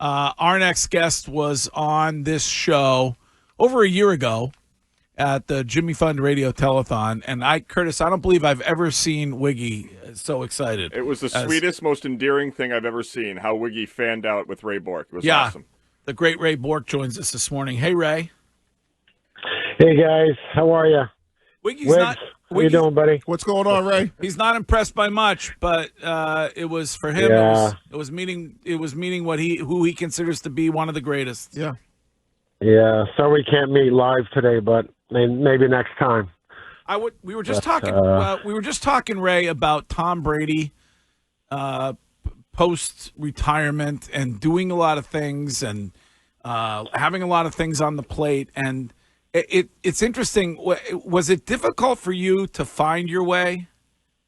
Our next guest was on this show over a year ago at the Jimmy Fund Radio Telethon, and Curtis, I don't believe I've ever seen Wiggy so excited. It was the sweetest, most endearing thing I've ever seen, how Wiggy fanned out with Ray Bourque. It was awesome. The great Ray Bourque joins us this morning. Hey, Ray. Hey, guys. How are you? Wiggy's not... How you doing, buddy? What's going on, Ray? He's not impressed by much, but it was for him. Yeah. It was meeting who he considers to be one of the greatest. Yeah. Yeah. Sorry we can't meet live today, but maybe next time. We were just talking, Ray, about Tom Brady post retirement and doing a lot of things and having a lot of things on the plate. And it's interesting. Was it difficult for you to find your way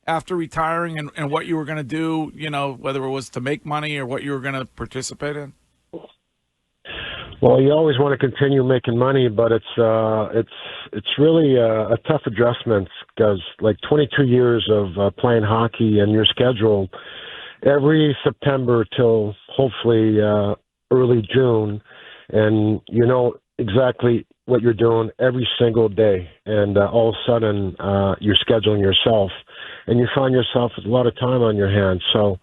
after retiring and what you were going to do, whether it was to make money or what you were going to participate in? Well, you always want to continue making money, but it's really a tough adjustment because, like, 22 years of playing hockey and your schedule, every September till hopefully early June, and you know exactly what you're doing every single day, and all of a sudden you're scheduling yourself, and you find yourself with a lot of time on your hands. So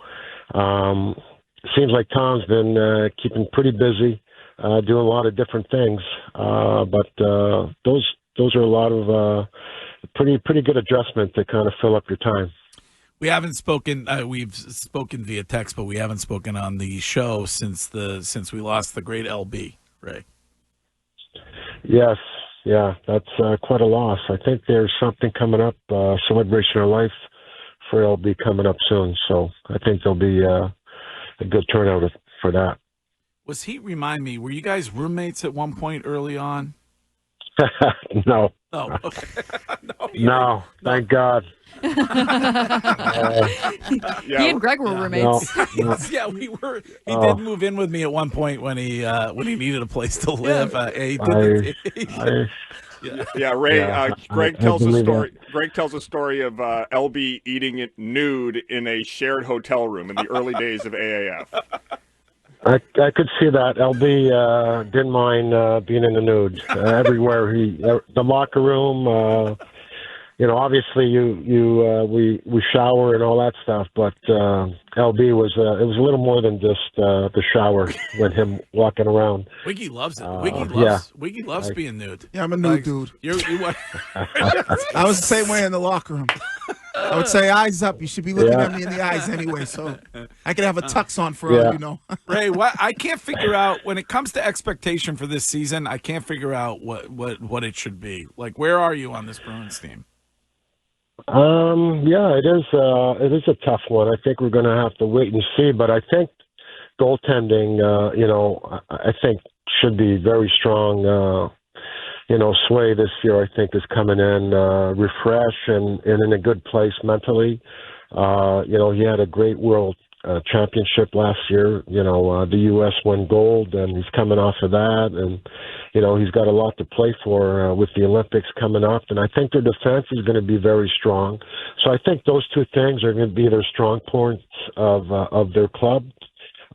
it seems like Tom's been keeping pretty busy, doing a lot of different things, but those are a lot of pretty good adjustment to kind of fill up your time. We haven't spoken. We've spoken via text, but we haven't spoken on the show since we lost the great LB, Ray. Yes, yeah, that's quite a loss. I think there's something coming up, celebration of life for LB coming up soon. So I think there'll be a good turnout for that. Remind me, were you guys roommates at one point early on? No. Oh, okay. No, thank God. He and Greg were roommates. No. Yeah, we were. He did move in with me at one point when he needed a place to live. Ray. Greg tells a story. Greg tells a story of LB eating it nude in a shared hotel room in the early days of AAF. I could see that. LB didn't mind being in the nude everywhere. The locker room. Obviously we shower and all that stuff, but LB was it was a little more than just the shower with him walking around. Wiggy loves it. Wiggy loves being nude. Yeah, I'm a nude dude. I was the same way in the locker room. I would say, eyes up. You should be looking at me in the eyes anyway, so I could have a tux on for all you know. Ray, I can't figure out, when it comes to expectation for this season, I can't figure out what it should be. Like, where are you on this Bruins team? Yeah, it is a tough one. I think we're going to have to wait and see, but I think goaltending, I think should be very strong. Sway this year, I think, is coming in refreshed and in a good place mentally. He had a great world championship last year. The U.S. won gold, and he's coming off of that. And, he's got a lot to play for with the Olympics coming up. And I think their defense is going to be very strong. So I think those two things are going to be their strong points of their club.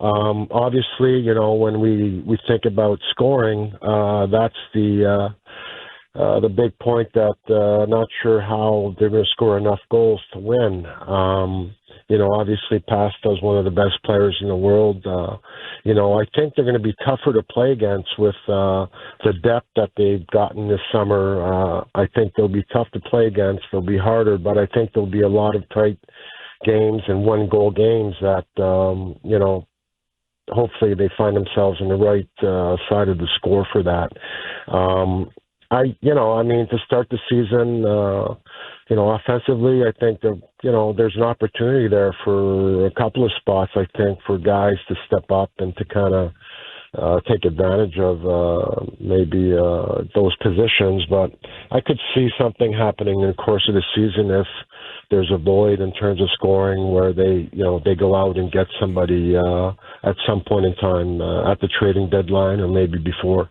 Obviously, when we think about scoring, that's the big point that not sure how they're going to score enough goals to win. Obviously Pasta's one of the best players in the world. I think they're going to be tougher to play against with the depth that they've gotten this summer. I think they'll be tough to play against. They'll be harder, but I think there'll be a lot of tight games and one-goal games that, hopefully they find themselves on the right side of the score for that. To start the season, offensively, I think there's an opportunity there for a couple of spots, I think, for guys to step up and to kind of take advantage of maybe those positions. But I could see something happening in the course of the season if there's a void in terms of scoring where they go out and get somebody at some point in time at the trading deadline or maybe before.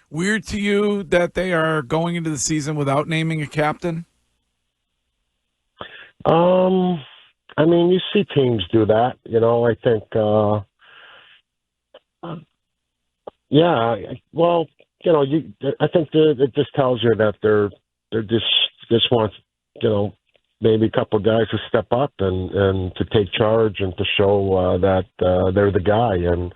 Weird to you that they are going into the season without naming a captain? You see teams do that. I think Yeah, well, I think it just tells you that they're just want, maybe a couple of guys to step up and to take charge and to show that they're the guy. And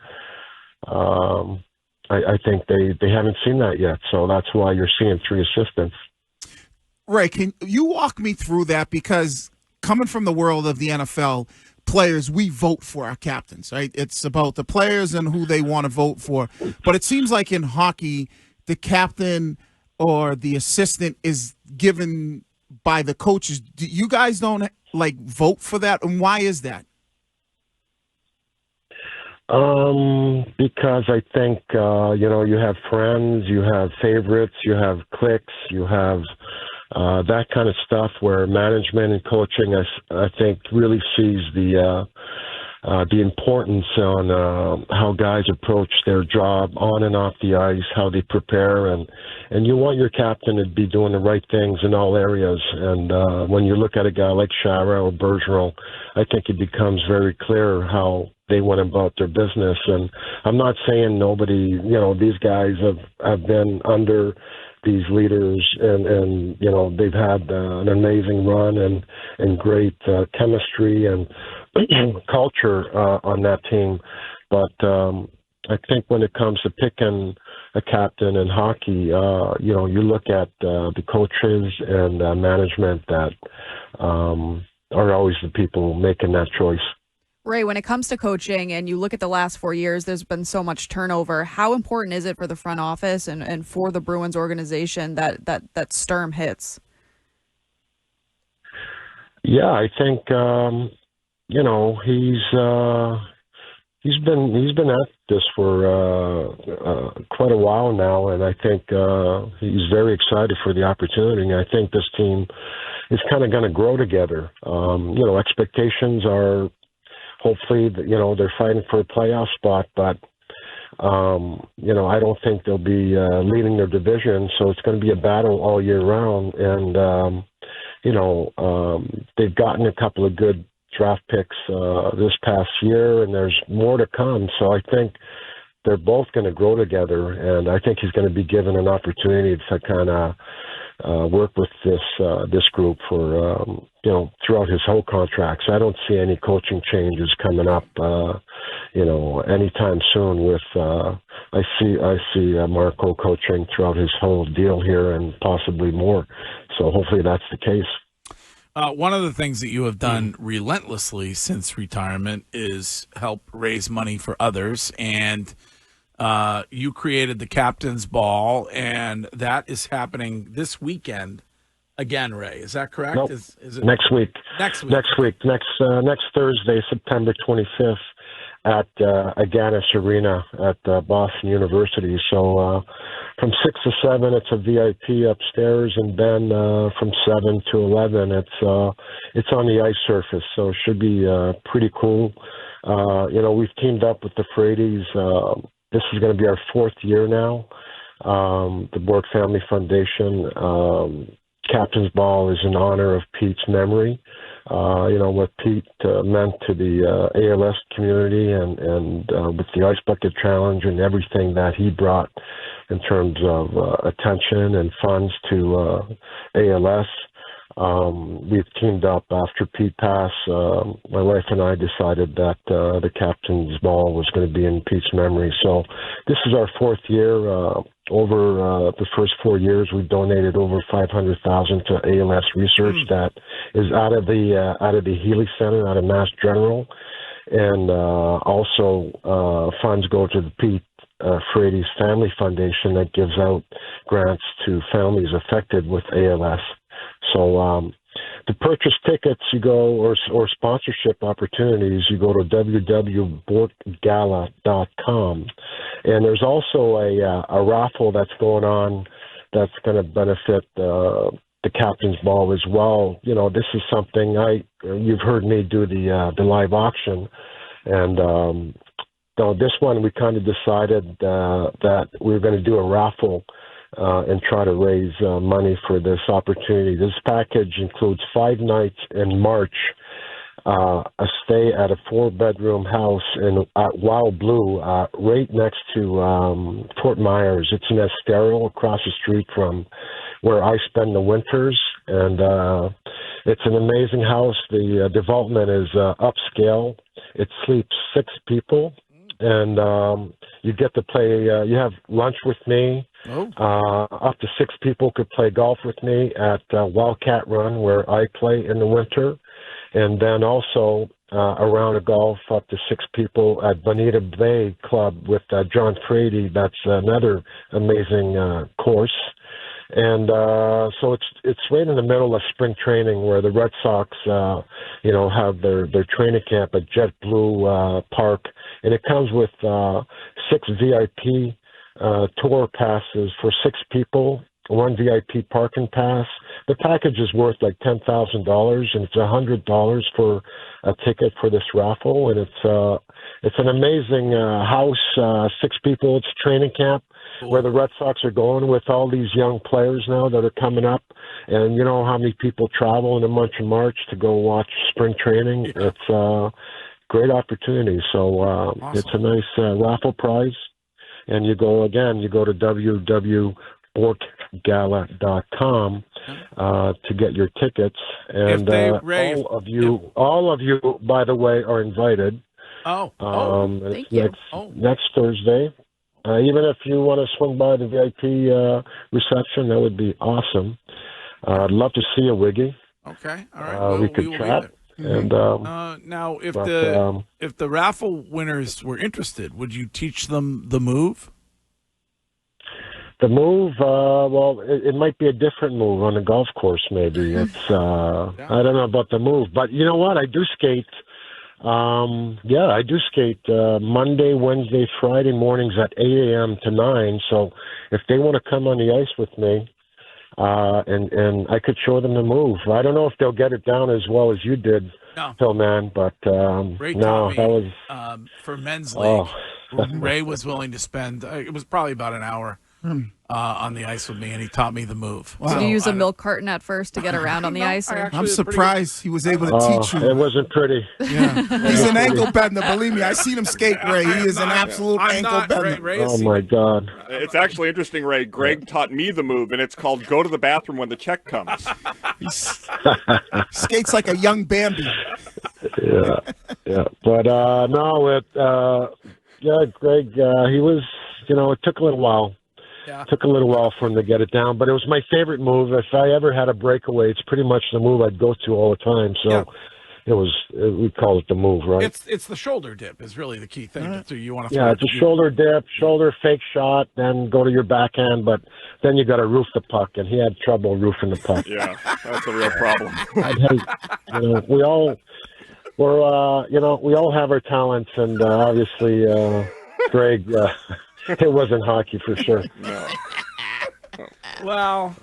I think they haven't seen that yet, so that's why you're seeing 3 assistants. Ray, can you walk me through that? Because coming from the world of the NFL, players, we vote for our captains, right? It's about the players and who they want to vote for. But it seems like in hockey, the captain or the assistant is given by the coaches. You guys don't vote for that, and why is that? Because I think you have friends, you have favorites, you have cliques, you have that kind of stuff where management and coaching, I think, really sees the importance on how guys approach their job on and off the ice, how they prepare, and you want your captain to be doing the right things in all areas. And when you look at a guy like Chara or Bergeron, I think it becomes very clear how they went about their business. And I'm not saying nobody, these guys have been under these leaders and they've had an amazing run and great chemistry and culture on that team. But I think when it comes to picking a captain in hockey, you look at the coaches and management that are always the people making that choice. Ray, when it comes to coaching and you look at the last 4 years, there's been so much turnover. How important is it for the front office and for the Bruins organization that Sturm hits? Yeah, I think he's been at this for quite a while now, and I think he's very excited for the opportunity. And I think this team is kind of going to grow together. Expectations are hopefully they're fighting for a playoff spot, but I don't think they'll be leading their division, so it's going to be a battle all year round. And they've gotten a couple of good draft picks this past year, and there's more to come. So I think they're both going to grow together, and I think he's going to be given an opportunity to kind of work with this group for throughout his whole contract. So I don't see any coaching changes coming up anytime soon. With I see Marco coaching throughout his whole deal here and possibly more. So hopefully that's the case. One of the things that you have done relentlessly since retirement is help raise money for others, and you created the Captain's Ball, and that is happening this weekend again, Ray. Is that correct? Nope. Is it next week? Next Thursday, September 25th at Agganis Arena at Boston University. So from 6 to 7, it's a VIP upstairs, and then from 7 to 11, it's on the ice surface. So it should be pretty cool. We've teamed up with the Frady's. This is going to be our 4th year now. The Bourque Family Foundation Captain's Ball is in honor of Pete's memory. What Pete meant to the ALS community and with the Ice Bucket Challenge and everything that he brought in terms of attention and funds to ALS. We've teamed up after Pete passed. My wife and I decided that the Captain's Ball was going to be in Pete's memory. So this is our 4th year. Over the first 4 years, we've donated over $500,000 to ALS research that is out of the Healy Center, out of Mass General, and also funds go to the Pete Frady's Family Foundation that gives out grants to families affected with ALS. So to purchase tickets, you go, or sponsorship opportunities, you go to www.bourquegala.com. And there's also a raffle that's going on that's going to benefit the Captain's Ball as well. This is something you've heard me do the live auction. And this one, we kind of decided that we were going to do a raffle and try to raise money for this opportunity. This package includes 5 nights in March a stay at a 4-bedroom house in Wild Blue, right next to Fort Myers. It's in Estero, across the street from where I spend the winters, and it's an amazing house. The development is upscale. It sleeps 6 people, and you get to play. You have lunch with me. Up to 6 people could play golf with me at Wildcat Run, where I play in the winter. And then also a round of golf up to 6 people at Bonita Bay Club with John Frady. That's another amazing course. And so it's right in the middle of spring training, where the Red Sox, have their training camp at JetBlue Park, and it comes with 6 VIP tour passes for 6 people. 1 VIP parking pass. The package is worth like $10,000, and it's $100 for a ticket for this raffle. And it's an amazing house. 6 people. It's training camp where the Red Sox are going with all these young players now that are coming up. And you know how many people travel in the month of March to go watch spring training. Yeah. It's a great opportunity. So awesome. It's a nice raffle prize. And you go to www.borkgala.com to get your tickets. And all of you, by the way, are invited. Thank you. Next Thursday. Even if you want to swing by the VIP reception, that would be awesome. I'd love to see you, Wiggy. Okay, all right. We could chat. And now, if the raffle winners were interested, would you teach them the move? The move, it might be a different move on a golf course. Maybe it's I don't know about the move, but you know what? I do skate. I do skate Monday, Wednesday, Friday mornings at 8 a.m. to 9. So if they want to come on the ice with me, and I could show them the move. I don't know if they'll get it down as well as you did, Philman, but that was for men's league. Ray was willing to spend. It was probably about an hour on the ice with me, and he taught me the move. Wow. Did you use a milk carton at first to get around on the ice? I'm surprised he was able to teach you. It wasn't pretty. Yeah. He's an ankle bender. Believe me, I seen him skate, Ray. He is an absolute ankle bender. Oh, my God. It's actually interesting, Ray. Greg taught me the move, and it's called go to the bathroom when the check comes. He skates like a young Bambi. Yeah. But, Greg, he was, it took a little while. Yeah. It took a little while for him to get it down, but it was my favorite move. If I ever had a breakaway, it's pretty much the move I'd go to all the time. So we call it the move, right? It's the shoulder dip is really the key thing. So you want to it's a shoulder dip, shoulder fake shot, then go to your backhand, but then you got to roof the puck, and he had trouble roofing the puck. Yeah, that's a real problem. we all have our talents, and obviously, Greg. It wasn't hockey for sure. No. Well,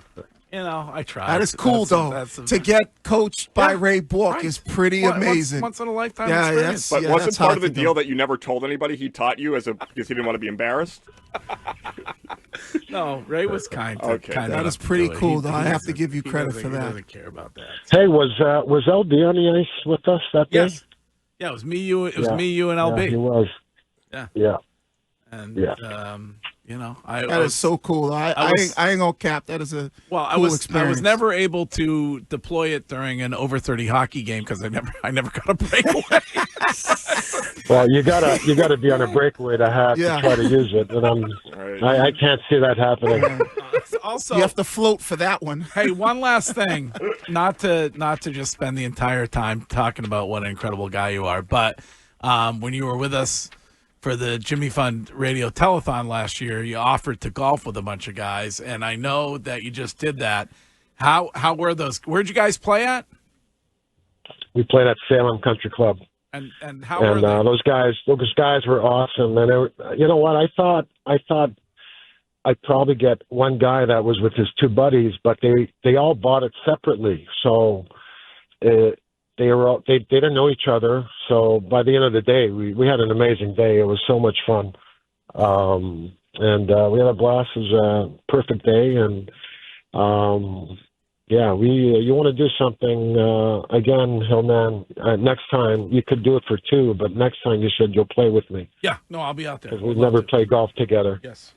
I tried. That is cool, to get coached by Ray Bourque is pretty amazing. Once in a lifetime experience. But wasn't part of the deal that you never told anybody he taught you because he didn't want to be embarrassed? No, Ray was kind. That is pretty cool, though. I have to give you credit for that. He doesn't care about that. Hey, was LB on the ice with us that day? Yes. Yeah, it was me, you. It was me, you, and LB. Yeah, he was. Yeah. And that is so cool. I ain't gonna cap. That is a cool experience. I was never able to deploy it during an over 30 hockey game because I never got a breakaway. Well, you gotta be on a breakaway to try to use it, and I can't see that happening. Also, you have to float for that one. Hey, one last thing, not to just spend the entire time talking about what an incredible guy you are, but when you were with us for the Jimmy Fund Radio Telethon last year, you offered to golf with a bunch of guys, and I know that you just did that. How were those? Where'd you guys play at? We played at Salem Country Club. And how were they? Those guys were awesome. And you know what? I thought I'd probably get one guy that was with his 2 buddies, but they all bought it separately. So they didn't know each other. So by the end of the day, we had an amazing day. It was so much fun. And we had a blast. It was a perfect day. And Yeah, you want to do something again, Hillman. Next time you could do it for two, but next time you said you'll play with me. Yeah, no, I'll be out there. Because we've never played golf together. Yes.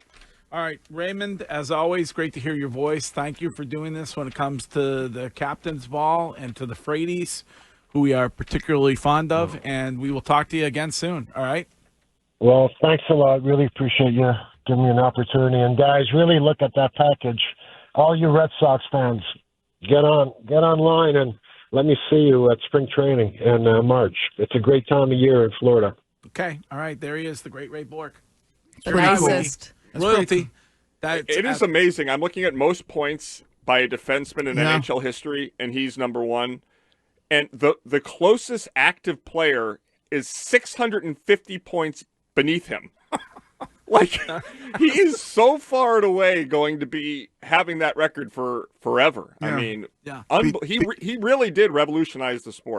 All right, Raymond, as always, great to hear your voice. Thank you for doing this when it comes to the captain's ball and to the Fradies, who we are particularly fond of, and we will talk to you again soon, all right? Well, thanks a lot. Really appreciate you giving me an opportunity. And, guys, really look at that package. All you Red Sox fans, get online and let me see you at spring training in March. It's a great time of year in Florida. Okay, all right, there he is, the great Ray Bourque. The nicest. Royalty. It is amazing. I'm looking at most points by a defenseman in NHL history, and he's number one. And the closest active player is 650 points beneath him. Like, he is so far and away going to be having that record for forever. I mean, he really did revolutionize the sport.